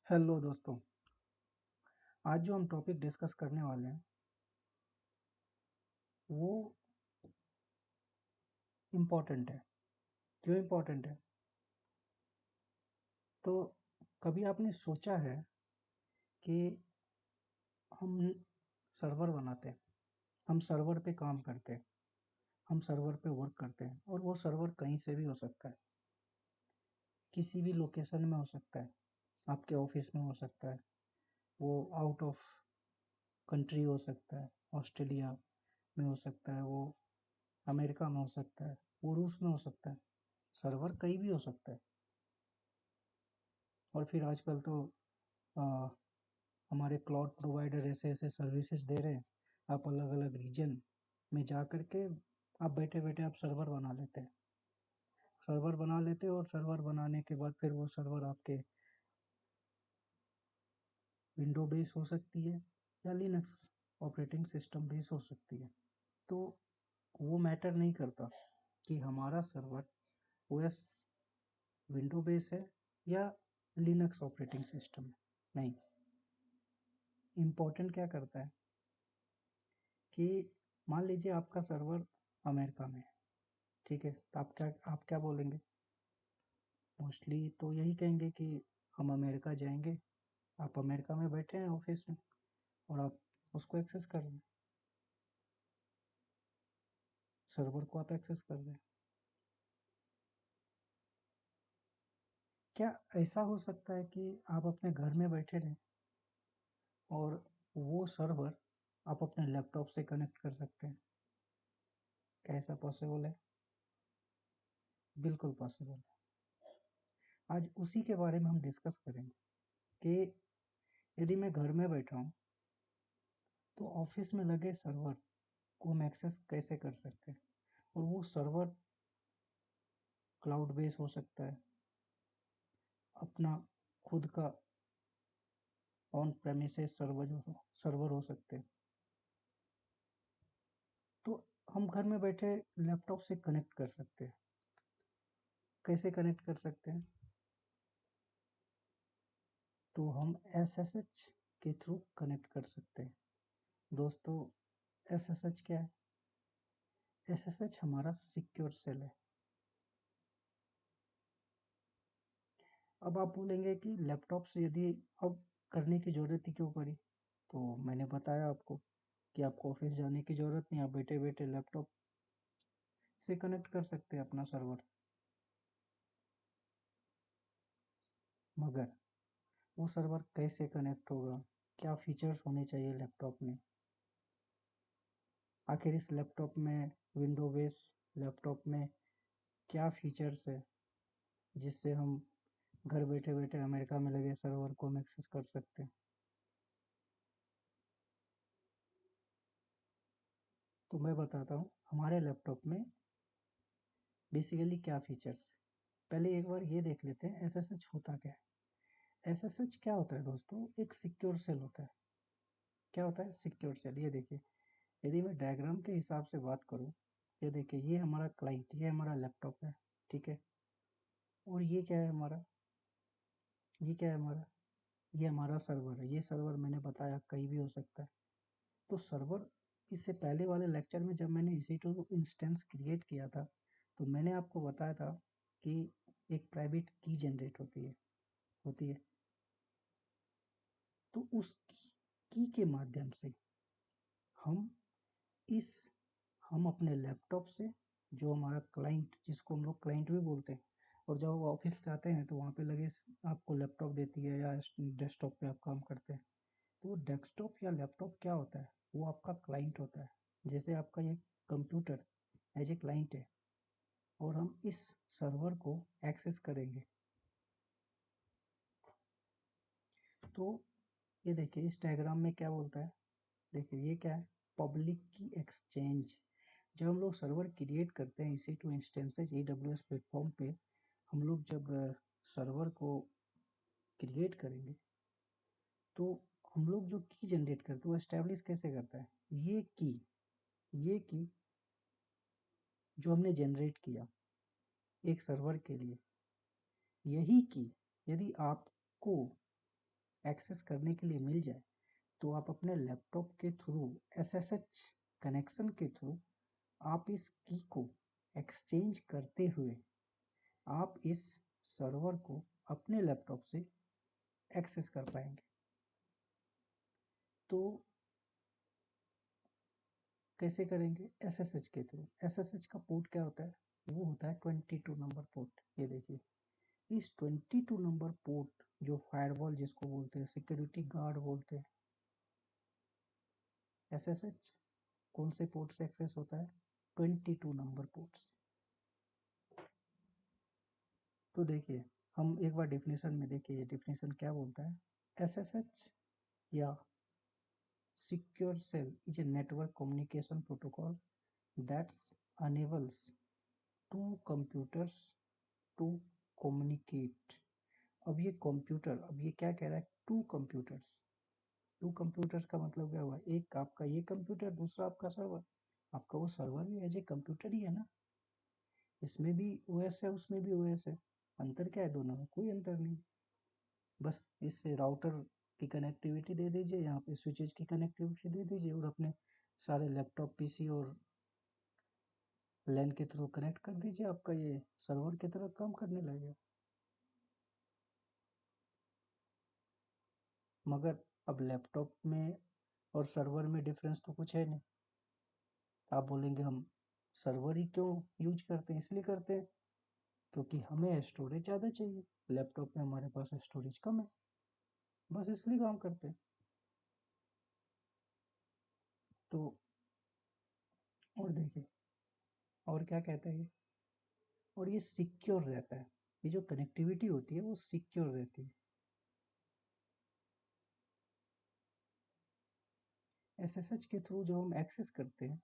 Hello दोस्तों। आज जो हम टॉपिक डिस्कस करने वाले हैं वो इम्पोर्टेंट है। क्यों इम्पोर्टेंट है? तो कभी आपने सोचा है कि हम सर्वर बनाते हैं, हम सर्वर पे काम करते हैं, हम सर्वर पे वर्क करते हैं और वो सर्वर कहीं से भी हो सकता है, किसी भी लोकेशन में हो सकता है, आपके ऑफिस में हो सकता है, वो आउट ऑफ कंट्री हो सकता है, ऑस्ट्रेलिया में हो सकता है, वो अमेरिका में हो सकता है, वो रूस में हो सकता है। सर्वर कहीं भी हो सकता है। और फिर आजकल तो अ, हमारे क्लाउड प्रोवाइडर ऐसे ऐसे सर्विसेज दे रहे हैं। आप अलग अलग रीजन में जा करके आप बैठे बैठे आप सर्वर बना लेते हैं और सर्वर बनाने के बाद फिर वो सर्वर आपके विंडो बेस हो सकती है या लिनक्स ऑपरेटिंग सिस्टम बेस हो सकती है। तो वो मैटर नहीं करता कि हमारा सर्वर ओएस विंडो बेस है या लिनक्स ऑपरेटिंग सिस्टम है। नहीं, इम्पोर्टेंट क्या करता है कि मान लीजिए आपका सर्वर अमेरिका में है, ठीक है? तो आप क्या बोलेंगे? मोस्टली तो यही कहेंगे कि हम अमेरिका जाएंगे। आप अमेरिका में बैठे हैं ऑफिस में और आप उसको एक्सेस कर रहे हैं, सर्वर को आप एक्सेस कर रहे हैं। क्या ऐसा हो सकता है कि आप अपने घर में बैठे रहें और वो सर्वर आप अपने लैपटॉप से कनेक्ट कर सकते हैं? क्या ऐसा पॉसिबल है? बिल्कुल पॉसिबल है। आज उसी के बारे में हम डिस्कस करेंगे कि यदि मैं घर में बैठा हूँ तो ऑफिस में लगे सर्वर को हम एक्सेस कैसे कर सकते हैं। और वो सर्वर क्लाउड बेस हो सकता है, अपना खुद का ऑन प्रेमिसेस सर्वर हो सकते हैं। तो हम घर में बैठे लैपटॉप से कनेक्ट कर सकते हैं। कैसे कनेक्ट कर सकते हैं? तो हम एसएसएच के थ्रू कनेक्ट कर सकते हैं। दोस्तों, एसएसएच क्या है? एसएसएच हमारा सिक्योर सेल है। अब आप बोलेंगे कि लैपटॉप से यदि अब करने की जरूरत ही क्यों पड़ी? तो मैंने बताया आपको कि आपको ऑफिस जाने की जरूरत नहीं, आप बैठे बैठे लैपटॉप से कनेक्ट कर सकते हैं अपना सर्वर। मगर वो सर्वर कैसे कनेक्ट होगा? क्या फीचर्स होने चाहिए लैपटॉप में? आखिर इस लैपटॉप में, विंडो बेस लैपटॉप में क्या फीचर्स है जिससे हम घर बैठे बैठे अमेरिका में लगे सर्वर को हम एक्सेस कर सकते हैं? तो मैं बताता हूँ हमारे लैपटॉप में बेसिकली क्या फीचर्स। पहले एक बार ये देख लेते हैं एसएसएच होता क्या है। एसएसएच क्या होता है दोस्तों? एक सिक्योर सेल होता है। क्या होता है? Secure cell. ये देखिए, यदि मैं डायग्राम के हिसाब से बात करूँ, ये देखिए, ये हमारा क्लाइंट, ये हमारा लैपटॉप है, ठीक है? और ये क्या है हमारा? ये क्या है हमारा? ये हमारा सर्वर है। ये सर्वर मैंने बताया कहीं भी हो सकता है। तो सर्वर, इससे पहले वाले लेक्चर में जब मैंने EC2 इंस्टेंस क्रिएट किया था तो मैंने आपको बताया था कि एक प्राइवेट की जनरेट होती है। तो उस की के माध्यम से हम इस हम अपने लैपटॉप से, जो हमारा क्लाइंट, जिसको हम लोग क्लाइंट भी बोलते हैं, और जब वो ऑफिस जाते हैं तो वहाँ पे लगे आपको लैपटॉप देती है या डेस्कटॉप पे आप काम करते हैं। तो डेस्कटॉप या लैपटॉप क्या होता है? वो आपका क्लाइंट होता है। जैसे आपका ये कंप्यूटर एज ए क्लाइंट है और हम इस सर्वर को एक्सेस करेंगे। तो ये देखिए, इस डायग्राम में क्या बोलता है? देखिए, ये क्या है? पब्लिक की एक्सचेंज। जब हम लोग सर्वर क्रिएट करते हैं EC2 इंस्टेंसेज AWS प्लेटफॉर्म पे, हम लोग जब सर्वर को क्रिएट करेंगे तो हम लोग जो की जनरेट करते हैं वो एस्टेब्लिश कैसे करता है? ये की जो हमने जनरेट किया एक सर्वर के लिए, यही की यदि आपको एक्सेस करने के लिए मिल जाए, तो आप अपने लैपटॉप के थ्रू SSH कनेक्शन के थ्रू आप इस की को एक्सचेंज करते हुए आप इस सर्वर को अपने लैपटॉप से एक्सेस कर पाएंगे। तो कैसे करेंगे? SSH के थ्रू। SSH का पोर्ट क्या होता है? वो होता है 22 नंबर पोर्ट। ये देखिए, इस 22 नंबर पोर्ट, जो फायरवॉल जिसको बोलते हैं, सिक्योरिटी गार्ड बोलते हैं, SSH कौन से पोर्ट से एक्सेस होता है? 22 नंबर पोर्ट से। तो देखिए, हम एक बार डेफिनेशन में देखिए, ये डेफिनेशन क्या बोलता है? SSH या secure cell is a network communication protocol that enables two computers to communicate। अब ये कंप्यूटर, अब ये क्या कह रहा है? To computers. टू कंप्यूटर्स का मतलब क्या हुआ? एक आपका ये कंप्यूटर, दूसरा आपका सर्वर। आपका वो सर्वर भी एज ए कंप्यूटर ही है ना, इसमें भी ओएस है, उसमें भी ओएस है। अंतर क्या है दोनों में? कोई अंतर नहीं। बस इससे राउटर की कनेक्टिविटी दे दीजिए, यहाँ पे स्विचेज की कनेक्टिविटी दे दीजिए, और अपने सारे लैपटॉप, पीसी और लैन के थ्रू कनेक्ट कर दीजिए, आपका ये सर्वर की तरह काम करने लगेगा। मगर अब लैपटॉप में और सर्वर में डिफरेंस तो कुछ है नहीं। आप बोलेंगे हम सर्वर ही क्यों यूज करते हैं? इसलिए करते हैं क्योंकि हमें स्टोरेज ज़्यादा चाहिए, लैपटॉप में हमारे पास स्टोरेज कम है, बस इसलिए काम करते हैं। तो और देखिए, और क्या कहता है ये? और ये सिक्योर रहता है। ये जो कनेक्टिविटी होती है वो सिक्योर रहती है। SSH के थ्रू जब हम एक्सेस करते हैं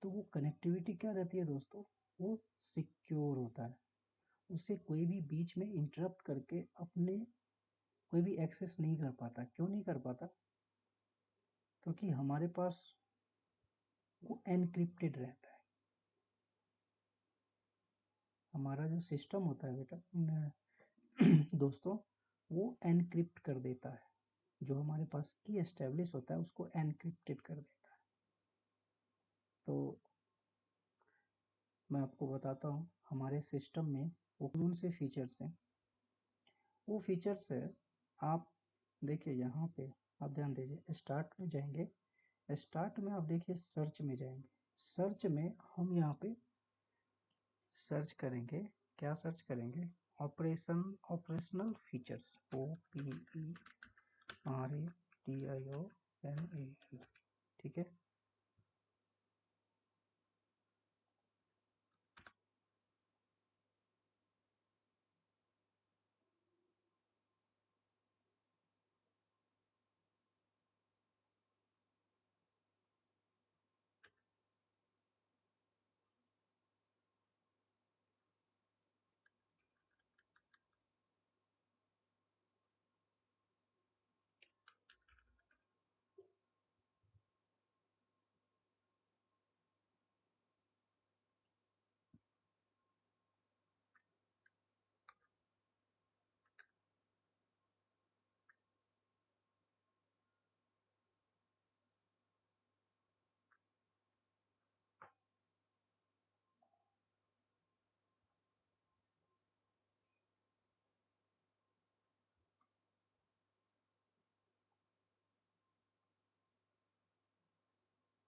तो वो कनेक्टिविटी क्या रहती है दोस्तों? वो सिक्योर होता है। उसे कोई भी बीच में इंटरप्ट करके अपने कोई भी एक्सेस नहीं कर पाता। क्यों नहीं कर पाता? क्योंकि हमारे पास वो एनक्रिप्टेड रहता है। हमारा जो सिस्टम होता है बेटा दोस्तों, वो एनक्रिप्ट कर देता है। जो हमारे पास की एस्टेब्लिश होता है उसको एनक्रिप्टेड कर देता है। तो मैं आपको बताता हूँ हमारे सिस्टम में वो कौन से फीचर्स हैं। वो फीचर्स है, आप देखिए यहाँ पे, आप ध्यान दीजिए, स्टार्ट में जाएंगे। स्टार्ट में आप देखिए, सर्च में जाएंगे। सर्च में हम यहाँ पे सर्च करेंगे, क्या सर्च करेंगे? Operational features, OPERATIONAL। ठीक है।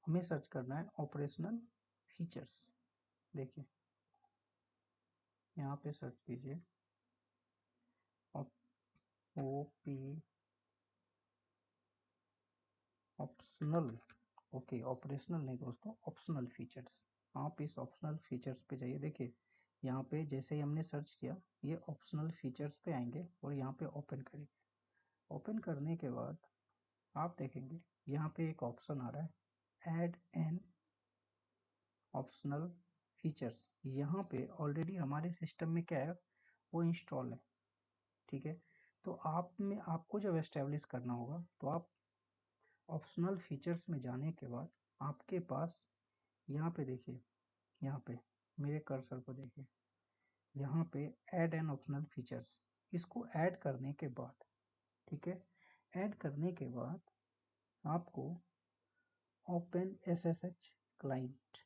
हमें सर्च करना है ऑपरेशनल फीचर्स। देखिए यहाँ पे सर्च कीजिए OP ऑप्शनल। ओके, ऑपरेशनल नहीं दोस्तों, ऑप्शनल फीचर्स। आप इस ऑप्शनल फीचर्स पे जाइए। देखिए यहाँ पे जैसे ही हमने सर्च किया, ये ऑप्शनल फीचर्स पे आएंगे और यहाँ पे ओपन करेंगे। ओपन करने के बाद आप देखेंगे यहाँ पे एक ऑप्शन आ रहा है, ऐड एन ऑप्शनल फीचर्स। यहाँ पे ऑलरेडी हमारे सिस्टम में क्या है, वो इंस्टॉल है। ठीक है। तो आप में आपको जब एस्टेब्लिश करना होगा तो आप ऑप्शनल फीचर्स में जाने के बाद आपके पास यहाँ पे देखिए, यहाँ पे मेरे कर्सर को देखिए, यहाँ पे ऐड एन ऑप्शनल फीचर्स। इसको ऐड करने के बाद ठीक है। ऐड करने के बाद आपको open SSH client,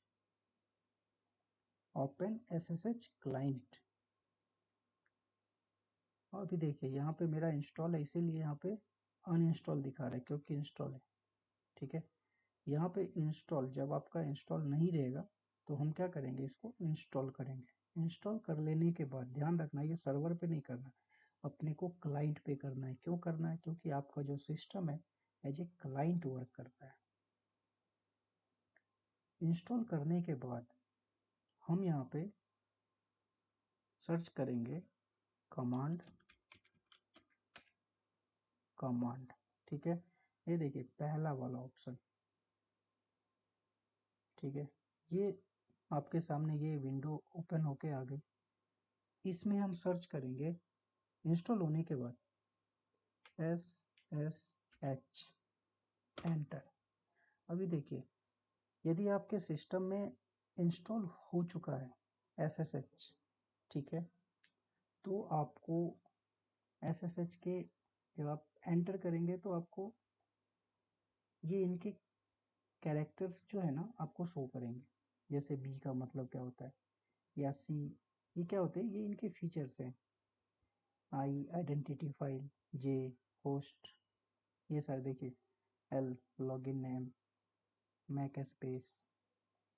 open SSH client. अभी देखिए यहाँ पे मेरा इंस्टॉल है, इसीलिए यहाँ पे अनइंस्टॉल दिखा रहा है क्योंकि इंस्टॉल है। ठीक है, यहाँ पे इंस्टॉल, जब आपका इंस्टॉल नहीं रहेगा तो हम क्या करेंगे, इसको इंस्टॉल करेंगे। इंस्टॉल कर लेने के बाद ध्यान रखना ये सर्वर पे नहीं करना, अपने को क्लाइंट पे करना है। क्यों करना है? क्योंकि आपका जो सिस्टम है एज ए क्लाइंट वर्क करता है। इंस्टॉल करने के बाद हम यहाँ पे सर्च करेंगे कमांड, कमांड। ठीक है, ये देखिए पहला वाला ऑप्शन। ठीक है, ये आपके सामने ये विंडो ओपन होके आ गई। इसमें हम सर्च करेंगे इंस्टॉल होने के बाद SSH, एंटर। अभी देखिए यदि आपके सिस्टम में इंस्टॉल हो चुका है SSH, ठीक है, तो आपको SSH के जब आप एंटर करेंगे तो आपको ये इनके कैरेक्टर्स जो है ना आपको शो करेंगे। जैसे B का मतलब क्या होता है या C, ये क्या होते हैं, ये इनके फीचर्स हैं। I identity file, J host, ये सारे देखिए, L login name, mac space,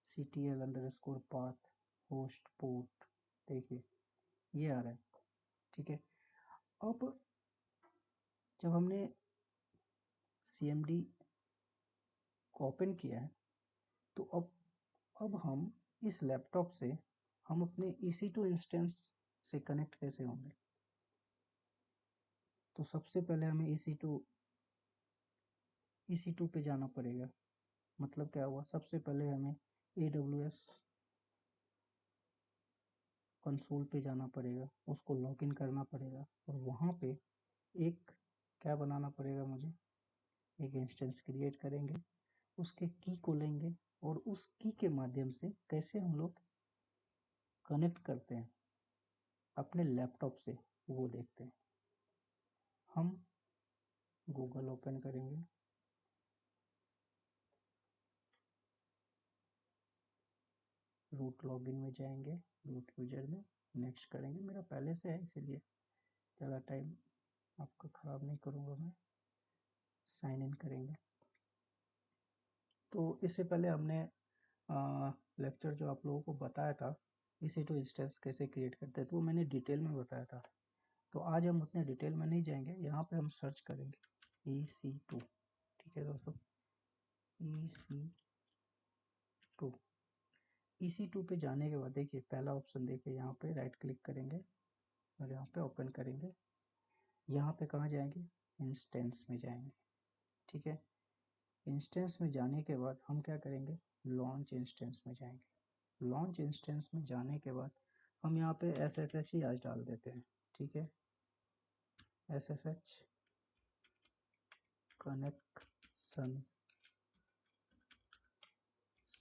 CTL underscore path, host port, देखिए ये आ रहा है। ठीक है, अब जब हमने CMD को ओपन किया है तो अब हम इस लैपटॉप से हम अपने EC2 इंस्टेंस से कनेक्ट कैसे होंगे। तो सबसे पहले हमें EC2 पे जाना पड़ेगा। मतलब क्या हुआ, सबसे पहले हमें AWS कंसोल पे जाना पड़ेगा, उसको लॉगिन करना पड़ेगा और वहाँ पे एक क्या बनाना पड़ेगा, मुझे एक इंस्टेंस क्रिएट करेंगे, उसके की को लेंगे और उस की के माध्यम से कैसे हम लोग कनेक्ट करते हैं अपने लैपटॉप से वो देखते हैं। हम गूगल ओपन करेंगे, रूट लॉगिन में जाएंगे, रूट यूजर में नेक्स्ट करेंगे। मेरा पहले से है इसीलिए ज़्यादा टाइम आपका ख़राब नहीं करूँगा मैं। साइन इन करेंगे। तो इससे पहले हमने लेक्चर जो आप लोगों को बताया था EC2 इंस्टेंस कैसे क्रिएट करते हैं, तो वो मैंने डिटेल में बताया था। तो आज हम उतने डिटेल में नहीं जाएंगे, यहाँ पे हम सर्च करेंगे EC2। ठीक है दोस्तों, EC2। EC2 पे जाने के बाद देखिए पहला ऑप्शन, देखिए यहाँ पे राइट क्लिक करेंगे और यहाँ पे ओपन करेंगे। यहाँ पे कहाँ जाएंगे, इंस्टेंस में जाएंगे। ठीक है, इंस्टेंस में जाने के बाद हम क्या करेंगे, लॉन्च इंस्टेंस में जाएंगे। लॉन्च इंस्टेंस में जाने के बाद हम यहाँ पे SSH ही आज डाल देते हैं। ठीक है, SSH कनेक्शन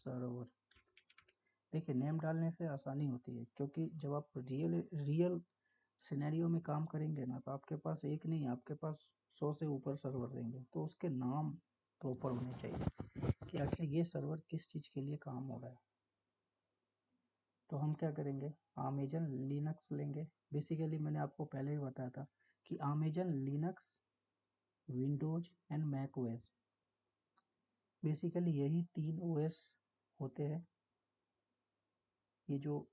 सर्वर। देखिए नेम डालने से आसानी होती है, क्योंकि जब आप रियल सिनेरियो में काम करेंगे ना तो आपके पास एक नहीं, आपके पास 100 से ऊपर सर्वर रहेंगे, तो उसके नाम प्रॉपर होने चाहिए कि आखिर ये सर्वर किस चीज़ के लिए काम हो रहा है। तो हम क्या करेंगे, अमेजन लिनक्स लेंगे। बेसिकली मैंने आपको पहले ही बताया था कि Amazon Linux, Windows and Mac OS, basically यही 3 OS होते हैं। ये जो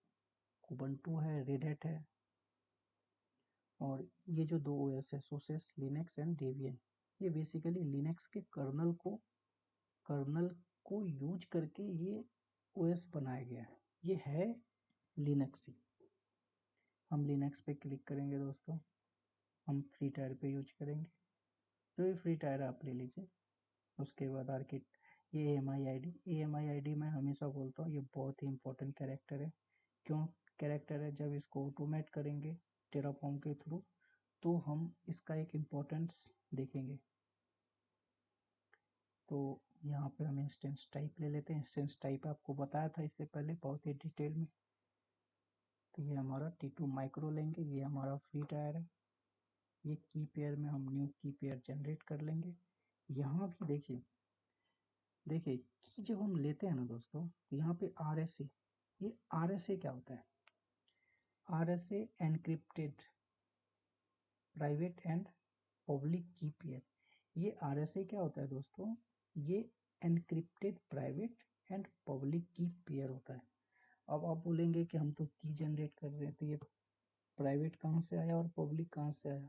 उबंटू है, रेड हैट है, और ये जो 2 OS है सुसेस लिनक्स एंड डेबियन, ये बेसिकली लिनक्स के कर्नल को यूज करके ये OS बनाया गया है। ये है लिनक्स ही। हम लिनक्स पे क्लिक करेंगे दोस्तों, हम फ्री टायर पे यूज करेंगे, जो भी फ्री टायर आप ले लीजिए। उसके बाद आर्किट, ये AMI ID मैं हमेशा बोलता हूँ ये बहुत ही इंपॉर्टेंट कैरेक्टर है। क्यों कैरेक्टर है, जब इसको ऑटोमेट करेंगे टेराफॉर्म के थ्रू तो हम इसका एक इम्पोर्टेंस देखेंगे। तो यहाँ पे हम इंस्टेंस टाइप ले लेते हैं। इंस्टेंस टाइप आपको बताया था इससे पहले बहुत ही डिटेल में। तो ये हमारा T2 माइक्रो लेंगे, ये हमारा फ्री टायर है। ये की पेयर में हम न्यू की पेयर जनरेट कर लेंगे। यहाँ भी देखिए की जब हम लेते हैं ना दोस्तों, तो यहाँ पे RSA, ये RSA क्या होता है? RSA encrypted private and public की पेयर। ये RSA क्या होता है दोस्तों? ये एनक्रिप्टेड प्राइवेट एंड पब्लिक की पेयर होता है। अब आप बोलेंगे कि हम तो की जनरेट कर रहे हैं, तो ये प्राइवेट कहाँ से आया और पब्लिक कहाँ से आया?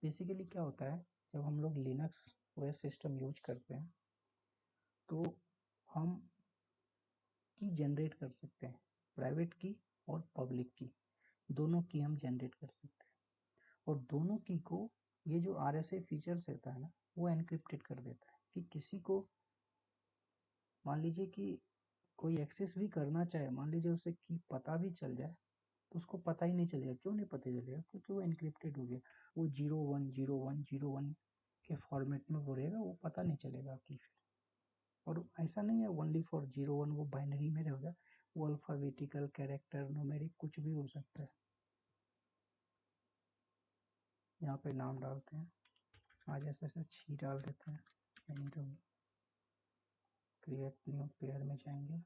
बेसिकली क्या होता है, जब हम लोग लिनक्स ओएस सिस्टम यूज करते हैं तो हम की जनरेट कर सकते हैं, प्राइवेट की और पब्लिक की, दोनों की हम जनरेट कर सकते हैं। और दोनों की को ये जो RSA फीचर्स रहता है ना, वो एनक्रिप्टेड कर देता है कि किसी को मान लीजिए कि कोई एक्सेस भी करना चाहे, मान लीजिए उसे की पता भी चल जाए तो उसको पता ही नहीं चलेगा। क्यों नहीं पता चलेगा? क्योंकि वो एनक्रिप्टेड हो गया। वो 010101 के फॉर्मेट में रहेगा, वो पता नहीं चलेगा की। और ऐसा नहीं है ओनली फॉर 01 वो बाइनरी में रहेगा, वो अल्फाबेटिकल, कैरेक्टर, न्यूमेरिक कुछ भी हो सकता है। यहाँ पे नाम डालते हैं, आज ऐसे छी डाल देते हैं, क्रिएट न्यू पेयर में जाएंगे,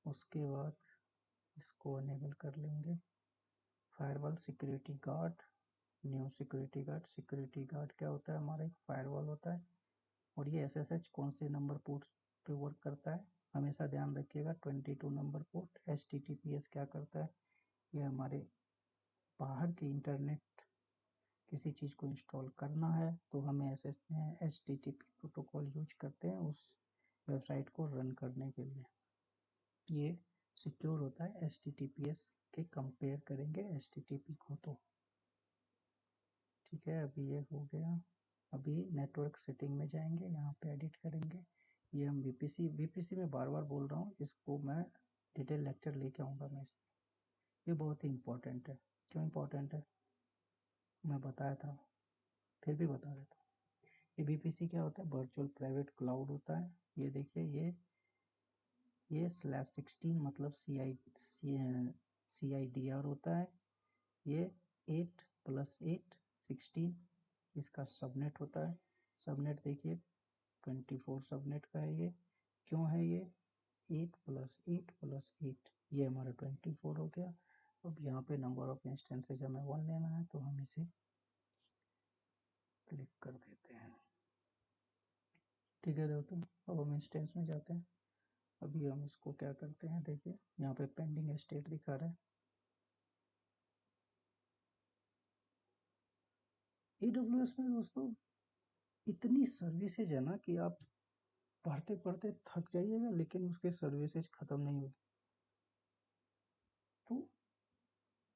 उसके बाद इसको अनेबल कर लेंगे। Firewall security guard, new security guard. Security guard क्या होता है? हमारा एक फायरवॉल होता है। और ये SSH कौन से नंबर पोर्ट्स पे वर्क करता है? हमेशा ध्यान रखिएगा 22 नंबर पोर्ट। HTTPS क्या करता है? ये हमारे बाहर के इंटरनेट किसी चीज़ को इंस्टॉल करना है तो हमें HTTP प्रोटोकॉल यूज करते हैं उस वेबसाइट को रन करने के लिए। ये सिक्योर होता है HTTPS के कंपेयर करेंगे HTTP को तो। ठीक है, अभी ये हो गया। अभी नेटवर्क सेटिंग में जाएंगे, यहाँ पे एडिट करेंगे। ये हम VPC में बार बार बोल रहा हूँ, इसको मैं डिटेल लेक्चर लेके आऊँगा मैं इस। ये बहुत ही इम्पोर्टेंट है। क्यों इम्पोर्टेंट है? मैं बताया था, फिर भी बता देता हूँ। ये VPC क्या होता है? वर्चुअल प्राइवेट क्लाउड होता है। ये देखिए, ये /16 मतलब CIDR होता है। ये 8 + 8 16 इसका सबनेट होता है। सबनेट देखिए 24 सबनेट का है ये। क्यों है ये? 8 + 8 + 8, ये हमारा 24 हो गया। अब यहाँ पे नंबर ऑफ इंस्टेंसेज हमें 1 लेना है, तो हम इसे क्लिक कर देते हैं। ठीक है दोस्तों, अब हम इंस्टेंस में जाते हैं। अभी हम इसको क्या करते हैं, देखिए यहाँ पे पेंडिंग स्टेट दिखा रहा है। AWS में दोस्तों इतनी सर्विसेज है ना कि आप पढ़ते पढ़ते थक जाइएगा, लेकिन उसके सर्विसेज खत्म नहीं होगी। तो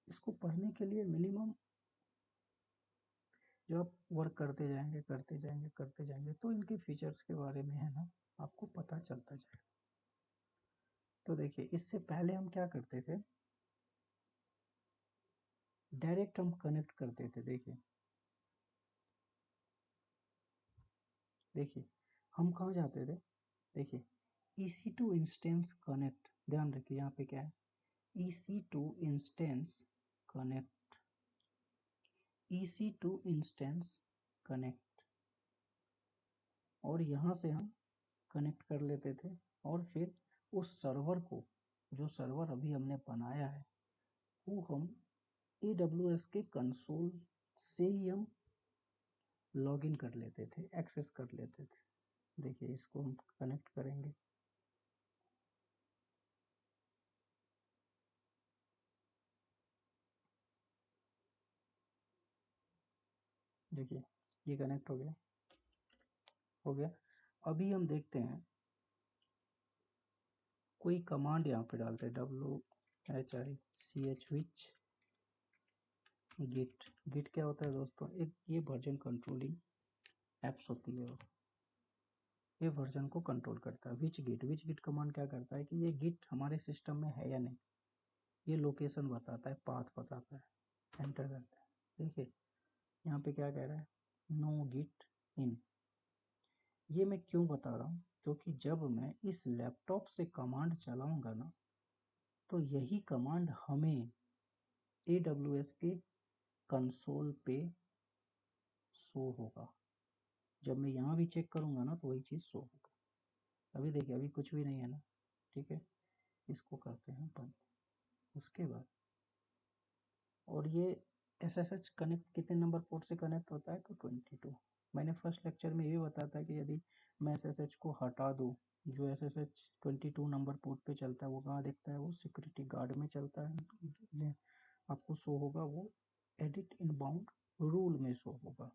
इसको पढ़ने के लिए मिनिमम जो आप वर्क करते जाएंगे तो इनके फीचर्स के बारे में है ना आपको पता चलता जाएगा। तो देखिए, इससे पहले हम क्या करते थे, डायरेक्ट हम कनेक्ट करते थे। देखिए हम कहाँ जाते थे, देखिए EC2 इंस्टेंस कनेक्ट, ध्यान रखिए यहाँ पे क्या है, EC2 instance connect, EC2 instance connect. और यहाँ से हम कनेक्ट कर लेते थे और फिर उस सर्वर को, जो सर्वर अभी हमने बनाया है, वो हम AWS के कंसोल से ही हम लॉगिन कर लेते थे, एक्सेस कर लेते थे। देखिए इसको हम कनेक्ट करेंगे। देखिए ये कनेक्ट हो गया। अभी हम देखते हैं, कोई कमांड यहाँ पे डालते हैं, WHICH विच गिट। गिट क्या होता है दोस्तों? एक ये वर्जन कंट्रोलिंग एप्स होती है, ये वर्जन को कंट्रोल करता है। विच गिट कमांड क्या करता है कि ये गिट हमारे सिस्टम में है या नहीं, ये लोकेशन बताता है, पाथ बताता है। एंटर करते हैं, देखिए यहाँ पे क्या कह रहा है, नो गिट इन। ये मैं क्यों बता रहा हूँ? क्योंकि जब मैं इस लैपटॉप से कमांड चलाऊंगा ना, तो यही कमांड हमें AWS के कंसोल पे शो होगा। जब मैं यहाँ भी चेक करूँगा ना तो वही चीज़ शो होगा। अभी देखिए अभी कुछ भी नहीं है ना, ठीक है, इसको करते हैं बंद। उसके बाद और ये SSH कनेक्ट कितने नंबर पोर्ट से कनेक्ट होता है तो 22। मैंने फर्स्ट लेक्चर में ये बताया था कि यदि मैं SSH को हटा दूँ, जो SSH 22 नंबर पोर्ट पे चलता है वो कहाँ दिखता है, वो सिक्योरिटी गार्ड में चलता है, आपको शो होगा, वो एडिट इनबाउंड रूल में शो होगा।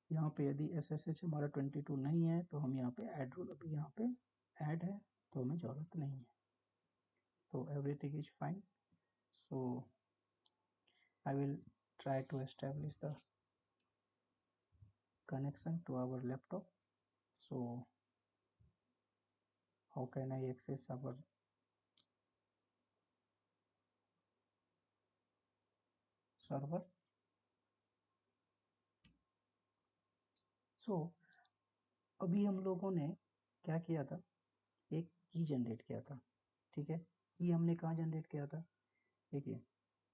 यहाँ पे यदि SSH हमारा 22 नहीं है तो हम यहाँ पे ऐड रूल, अभी यहाँ पे ऐड है तो हमें ज़रूरत नहीं है, तो everything is fine. So I will try to establish the connection to our laptop. So how can I access our server? So अभी हम लोगों ने क्या किया था, एक की जनरेट किया था, ठीक है। की हमने कहाँ जनरेट किया था, देखिए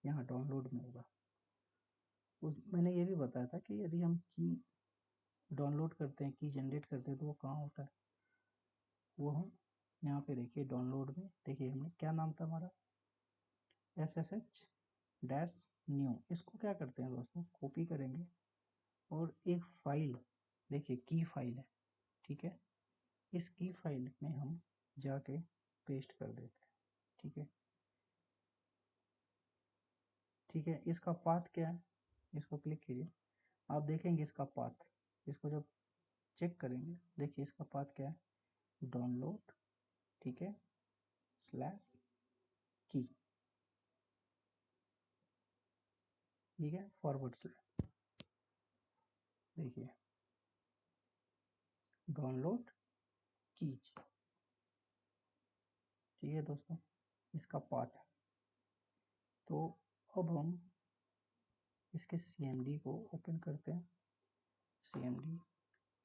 यहाँ डाउनलोड में होगा। उस मैंने ये भी बताया था कि यदि हम की डाउनलोड करते हैं, की जनरेट करते हैं तो वो कहाँ होता है, वो हम यहाँ पे देखिए डाउनलोड में, देखिए हमने क्या नाम था हमारा, SSH डैश न्यू। इसको क्या करते हैं दोस्तों, कॉपी करेंगे और एक फाइल, देखिए की फाइल है, ठीक है, इस की फाइल में हम जाके पेस्ट कर देते हैं, ठीक है। ठीक है, इसका पाथ क्या है, इसको क्लिक कीजिए, आप देखेंगे इसका पाथ, इसको जब चेक करेंगे देखिए इसका पाथ क्या है, डाउनलोड, ठीक है, स्लैश की, ठीक है, फॉरवर्ड स्लैश, देखिए डाउनलोड कीज, ठीक है दोस्तों, इसका पाथ है। तो अब हम इसके CMD को ओपन करते हैं,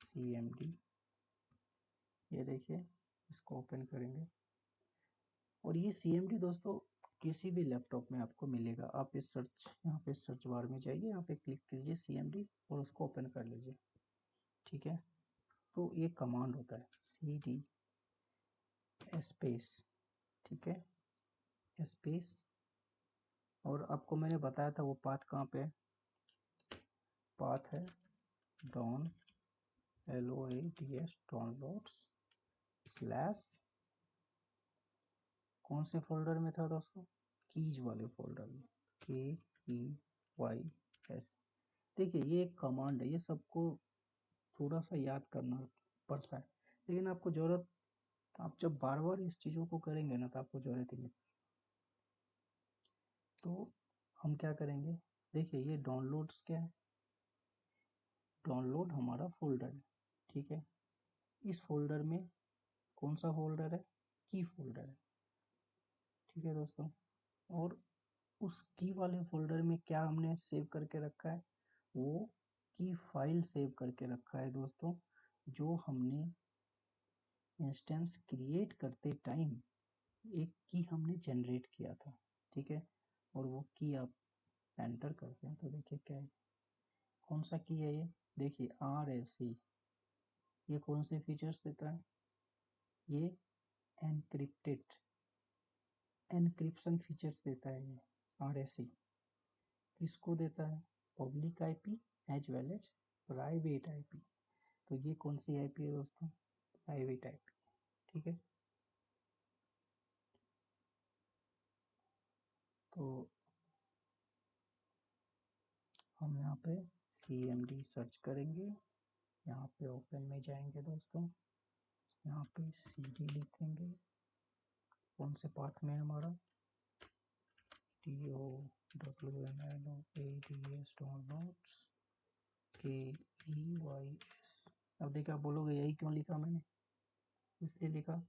CMD, ये देखिए इसको ओपन करेंगे और ये CMD दोस्तों किसी भी लैपटॉप में आपको मिलेगा। आप इस सर्च, यहाँ पे सर्च बार में जाइए, यहाँ पे क्लिक कीजिए CMD और उसको ओपन कर लीजिए, ठीक है। तो ये कमांड होता है CD स्पेस, ठीक है, स्पेस, और आपको मैंने बताया था वो पाथ कहाँ पे है, पाथ है डाउन LOADS डाउनलोड्स स्लैश, कौन से फोल्डर में था दोस्तों, कीज वाले फोल्डर में, KEYS। देखिए ये एक कमांड है, ये सबको थोड़ा सा याद करना पड़ता है, लेकिन आपको जरूरत, आप जब बार बार इस चीज़ों को करेंगे ना तो आपको जरूरत ही नहीं। तो हम क्या करेंगे, देखिए ये डाउनलोड्स क्या है, डाउनलोड हमारा फोल्डर है, ठीक है। इस फोल्डर में कौन सा फोल्डर है, की फोल्डर है, ठीक है दोस्तों। और उस की वाले फोल्डर में क्या हमने सेव करके रखा है, वो की फाइल सेव करके रखा है दोस्तों, जो हमने इंस्टेंस क्रिएट करते टाइम एक की हमने जनरेट किया था, ठीक है। और वो की आप एंटर करते हैं तो देखिए क्या है, कौन सा की है ये, देखिए RAC, ये कौन से फीचर्स देता है, ये एनक्रिप्टेड एनक्रिप्शन फीचर्स देता है, ये RAC किसको देता है, public IP as well as private IP। तो ये कौन सी IP है दोस्तों, प्राइवेट IP, ठीक है। तो हम यहाँ पे CMD सर्च करेंगे, यहाँ पे ओपन में जाएंगे दोस्तों, यहाँ पे CD लिखेंगे, कौन से पाथ में है हमारा, DOWNLOADS डाउनलोड्स KEYS। अब देखिए आप बोलोगे यही क्यों लिखा मैंने, इसलिए लिखा,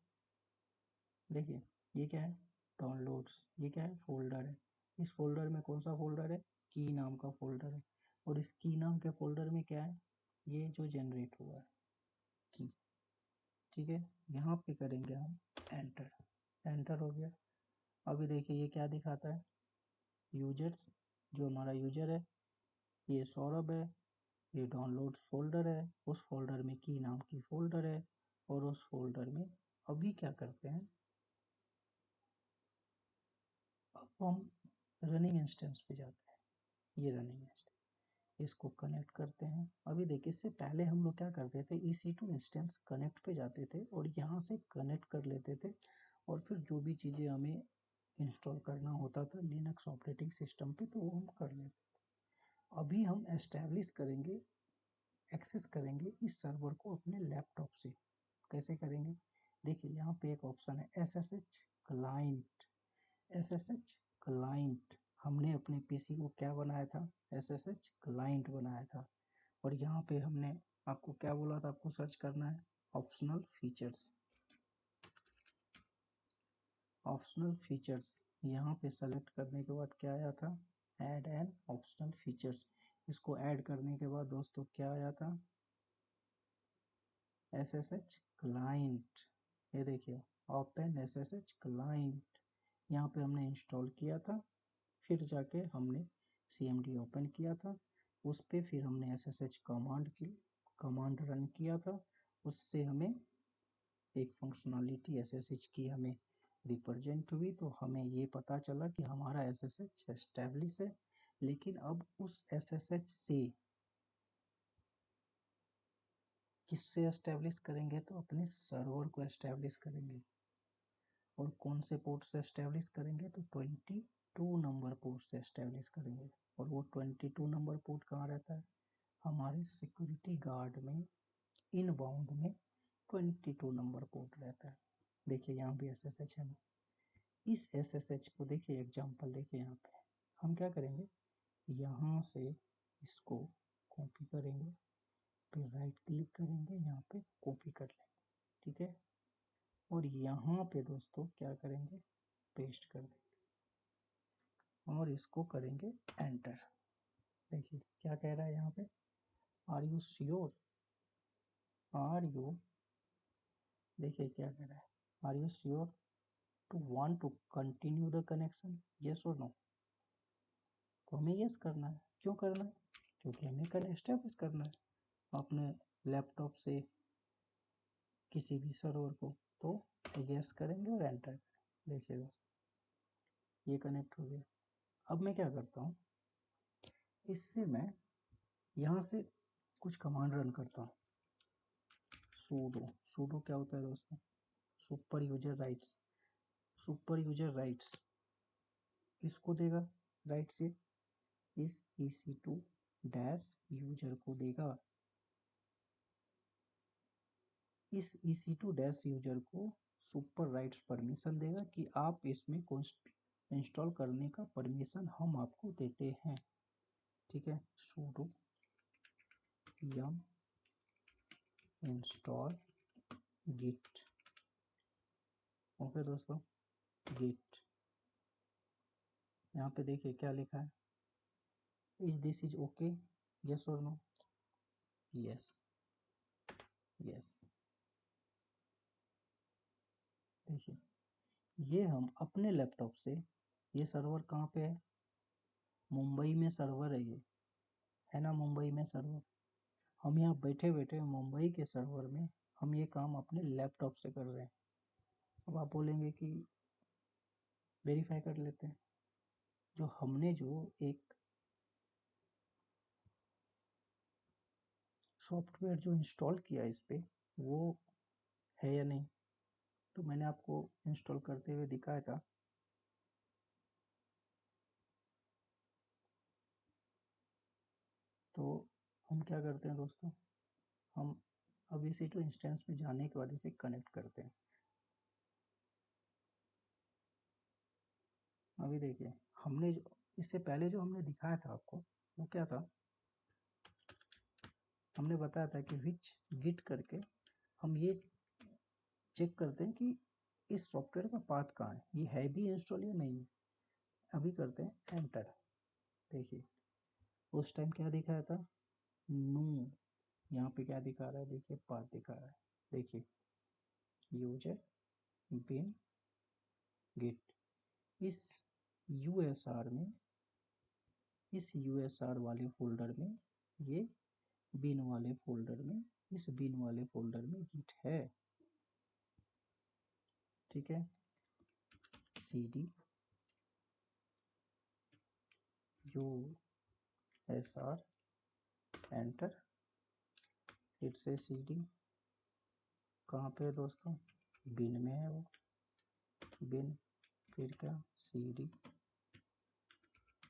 देखिए ये क्या है, डाउनलोड्स, ये क्या है, फोल्डर है, इस फोल्डर में कौन सा फोल्डर है, की नाम का फोल्डर है, और इस की नाम के फोल्डर में क्या है, ये जो जनरेट हुआ है की, ठीक है। यहाँ पे करेंगे हम एंटर, एंटर हो गया। अभी देखिए ये क्या दिखाता है, यूजर्स जो हमारा यूजर है ये सौरभ है, ये डाउनलोड्स फोल्डर है, उस फोल्डर में की नाम की फोल्डर है, और उस फोल्डर में अभी क्या करते हैं, अब हम रनिंग इंस्टेंस पे जाते हैं, ये रनिंग इंस्टेंस, इसको कनेक्ट करते हैं। अभी देखिए इससे पहले हम लोग क्या करते थे, EC2 इंस्टेंस कनेक्ट पे जाते थे और यहाँ से कनेक्ट कर लेते थे, और फिर जो भी चीज़ें हमें इंस्टॉल करना होता था लिनक्स ऑपरेटिंग सिस्टम पे तो वो हम कर लेते थे। अभी हम एस्टेब्लिश करेंगे, एक्सेस करेंगे इस सर्वर को अपने लैपटॉप से। कैसे करेंगे, देखिए यहाँ पे एक ऑप्शन है SSH क्लाइंट। SSH क्लाइंट, हमने अपने पीसी को क्या बनाया था, SSH क्लाइंट बनाया था, और यहाँ पे हमने आपको क्या बोला था, आपको सर्च करना है ऑप्शनल फीचर्स। ऑप्शनल फीचर्स यहाँ पे सेलेक्ट करने के बाद क्या आया था, ऐड एन ऑप्शनल फीचर्स। इसको ऐड करने के बाद दोस्तों क्या आया था, SSH क्लाइंट। ये देखिए ओपन SSH क्लाइंट, यहाँ पे हमने इंस्टॉल किया था, फिर जाके हमने CMD ओपन किया था, उस पे फिर हमने SSH कमांड रन किया था, उससे हमें एक फंक्शनलिटी SSH की हमें रिप्रेजेंट हुई, तो हमें ये पता चला कि हमारा SSH एस्टेब्लिश है। लेकिन अब उस SSH से किससे एस्टेब्लिश करेंगे, तो अपने सर्वर को एस्टेब्लिश करेंगे, और कौन से पोर्ट से एस्टेब्लिश करेंगे, तो 22 नंबर पोर्ट से एस्टेब्लिश करेंगे। और वो 22 नंबर पोर्ट कहाँ रहता है, हमारे सिक्योरिटी गार्ड में इनबाउंड में 22 नंबर पोर्ट रहता है। देखिए यहाँ भी SSH है, इस SSH को देखिए एग्जांपल देखिए यहाँ पे हम क्या करेंगे, यहाँ से इसको कॉपी करेंगे, फिर राइट क्लिक करेंगे, यहाँ पे कॉपी कर लेंगे, ठीक है, और यहाँ पे दोस्तों क्या करेंगे, पेस्ट कर देंगे और इसको करेंगे एंटर। देखिए क्या कह रहा है यहाँ पे, are you sure, are you, देखिए क्या कह रहा है, are you sure to want to continue the connection, yes और नो। तो हमें यस करना है, क्यों करना है, क्योंकि हमें एस्टेब्लिश करना है अपने लैपटॉप से किसी भी सर्वर को, तो यस करेंगे और एंटर करेंगे। देखिए दोस्तों ये कनेक्ट हो गया। अब मैं क्या करता हूँ, इससे मैं यहाँ से कुछ कमांड रन करता हूँ, सूडो क्या होता है दोस्तों, super user rights. Super user rights किसको देगा, राइट से इस EC2 डैश यूजर को देगा, इस EC2 डैश यूजर को सुपर राइट्स परमिशन देगा कि आप इसमें इंस्टॉल करने का परमिशन हम आपको देते हैं, ठीक है। sudo yum install git, okay दोस्तों, git, यहाँ पे देखिए क्या लिखा है, is this is okay, yes और नो, यस, यस। देखिए ये हम अपने लैपटॉप से, ये सर्वर कहाँ पे है, मुंबई में सर्वर है, ये है ना, मुंबई में सर्वर, हम यहाँ बैठे बैठे मुंबई के सर्वर में हम ये काम अपने लैपटॉप से कर रहे हैं। अब आप बोलेंगे कि वेरीफाई कर लेते हैं, जो हमने जो एक सॉफ्टवेयर जो इंस्टॉल किया इस पे वो है या नहीं, तो मैंने आपको इंस्टॉल करते हुए दिखाया था। तो हम क्या करते हैं दोस्तों, हम अब EC2 इंस्टेंस में जाने के बाद इसे कनेक्ट करते हैं। अभी देखिए हमने जो इससे पहले जो हमने दिखाया था आपको वो क्या था, हमने बताया था कि विच गिट करके हम ये चेक करते हैं कि इस सॉफ्टवेयर का पाथ कहाँ है, ये है भी इंस्टॉल या नहीं है। अभी करते हैं एंटर, देखिए उस टाइम क्या दिखाया था, नो, यहाँ पे क्या दिखा रहा है, देखिए पाथ दिखा रहा है, देखिए यूजर बिन गिट, इस USR में इस USR वाले फोल्डर में, ये बिन वाले फोल्डर में, इस बिन वाले फोल्डर में गिट है। ठीक है, CD USR एंटर, फिर से CD कहाँ पे है दोस्तों, बिन में है वो, बिन, फिर क्या CD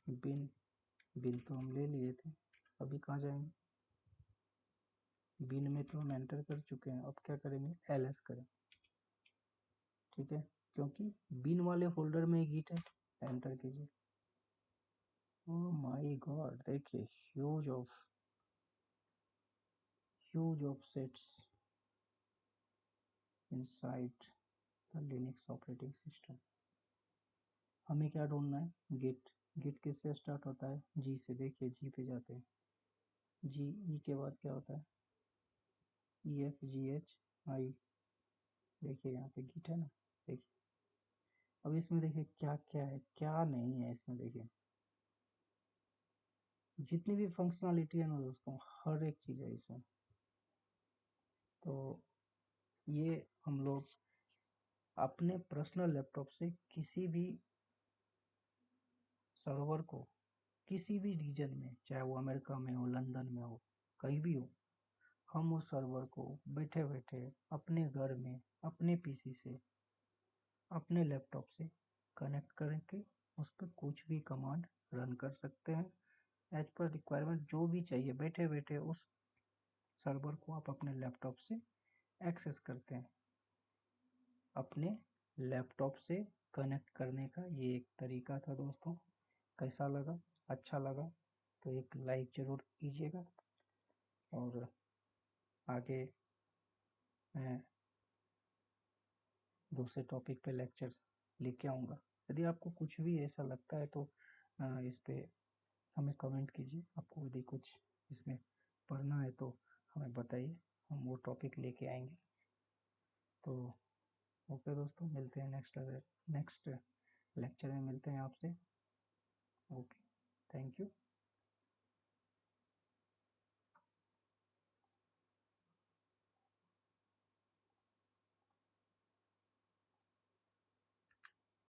बिन, बिन तो हम ले लिए थे, अभी कहाँ जाएंगे, बिन में तो हम एंटर कर चुके हैं, अब क्या करेंगे, LS करें। ठीक है, क्योंकि बिन वाले फोल्डर में गिट है, एंटर कीजिए। ओह माय गॉड, देखिए huge offsets inside the Linux operating system. हमें क्या ढूंढना है, गिट। गिट किससे स्टार्ट होता है, जी से। देखिए जी पे जाते हैं, जी, ई के बाद क्या होता है, EFGHI। देखिए यहाँ पे गिट है ना, देखिए। अब इसमें देखिए क्या क्या है, क्या नहीं है इसमें। देखिए जितनी भी फंक्शनलिटी है ना दोस्तों, हर एक चीज़ है इसमें। तो ये हम लोग अपने पर्सनल लैपटॉप से किसी भी सर्वर को, किसी भी रीजन में, चाहे वो अमेरिका में हो, लंदन में हो, कहीं भी हो, हम उस सर्वर को बैठे बैठे अपने घर में अपने PC से, अपने लैपटॉप से कनेक्ट करके उस पर कुछ भी कमांड रन कर सकते हैं। एज पर रिक्वायरमेंट जो भी चाहिए, बैठे बैठे उस सर्वर को आप अपने लैपटॉप से एक्सेस करते हैं। अपने लैपटॉप से कनेक्ट करने का ये एक तरीका था दोस्तों। कैसा लगा, अच्छा लगा तो एक लाइक ज़रूर कीजिएगा, और आगे मैं दूसरे टॉपिक पे लेक्चर लेके आऊँगा। यदि आपको कुछ भी ऐसा लगता है तो इस पे हमें कमेंट कीजिए। आपको यदि कुछ इसमें पढ़ना है तो हमें बताइए, हम वो टॉपिक लेके आएंगे। तो ओके दोस्तों, मिलते हैं नेक्स्ट लेक्चर में, मिलते हैं आपसे। Okay, thank you.